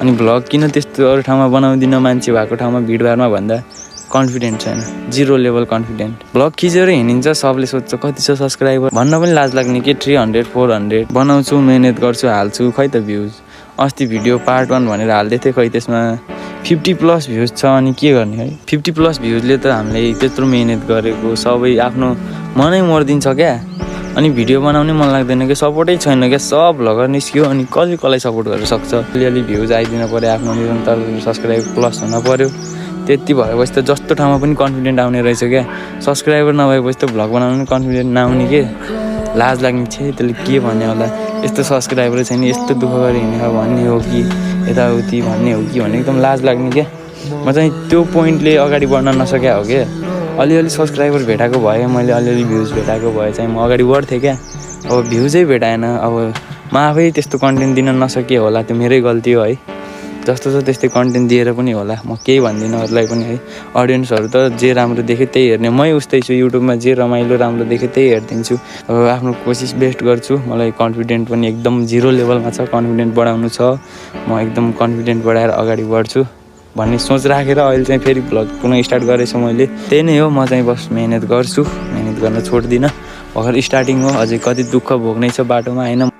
अनि भ्लग किन त्यस्तो अरू ठाउँमा बनाउँदिनँ मान्छे भएको ठाउँमा भिडभाडमा भन्दा कन्फिडेन्ट छैन, 0 लेभल कन्फिडेन्ट। भ्लग खिचेर हिँडिन्छ, सबले सोध्छ कति छ सब्सक्राइबर भन्न पनि लाज लाग्ने के 300 400 बनाउँछु, मेहनत गर्छु, हाल्छु, खै त भ्युज। अस्ति भिडियो पार्ट 1 भनेर हाल्दै थिएँ, खै त्यसमा 50+ भ्युज छ। अनि के गर्ने है, 50+ भ्युजले त हामीले त्यत्रो मेहनत गरेको सबै आफ्नो मनै मर्दिन्छ क्या। अनि भिडियो बनाउने मन लाग्दैन कि, सपोर्टै छैन क्या, सब भ्लगर निस्क्यो अनि कसलाई सपोर्ट गर्न सक्छ। अलिअलि भ्युज आइदिन पऱ्यो, आफ्नो निरन्तर सब्सक्राइब प्लस हुन पऱ्यो, त्यति भएपछि त जस्तो ठाउँमा पनि कन्फिडेन्ट आउने रहेछ क्या। सब्सक्राइबर नभएपछि त भ्लग बनाउनु पनि कन्फिडेन्ट नआउने के, लाज लाग्ने छ त्यसले के भन्ने होला, यस्तो सब्सक्राइबर छैन, यस्तो दुःख गरी हिँडेर भन्ने हो कि यताउति भन्ने हो कि भन्ने एकदम लाज लाग्ने क्या। म चाहिँ त्यो पोइन्टले अगाडि बढ्न नसक्या हो क्या। अलिअलि सब्सक्राइबर भेटाएको भए, मैले अलिअलि भ्युज भेटाएको भए चाहिँ म अगाडि बढ्थेँ क्या। अब भ्युजै भेटाएन, अब म आफै त्यस्तो कन्टेन्ट दिन नसके होला, त्यो मेरै गल्ती हो है। जस्तो छ त्यस्तै कन्टेन्ट दिएर पनि होला, म केही भन्दिनँ अरूलाई पनि है। अडियन्सहरू त जे राम्रो देख्यो त्यही हेर्ने, मै उस्तै छु। युट्युबमा जे रमाइलो राम्रो देख्यो त्यही हेरिदिन्छु। अब आफ्नो कोसिस बेस्ट गर्छु। मलाई कन्फिडेन्ट पनि एकदम 0 लेभलमा छ, कन्फिडेन्ट बढाउनु छ। म एकदम कन्फिडेन्ट बढाएर अगाडि बढ्छु भन्ने सोच राखेर अहिले चाहिँ फेरि भ्लग पुनः स्टार्ट गरेछु मैले। त्यही नै हो, म चाहिँ बस मेहनत गर्छु, मेहनत गर्न छोड्दिनँ। भर्खर स्टार्टिङ हो, अझै कति दुःख भोग्नै छ बाटोमा होइन।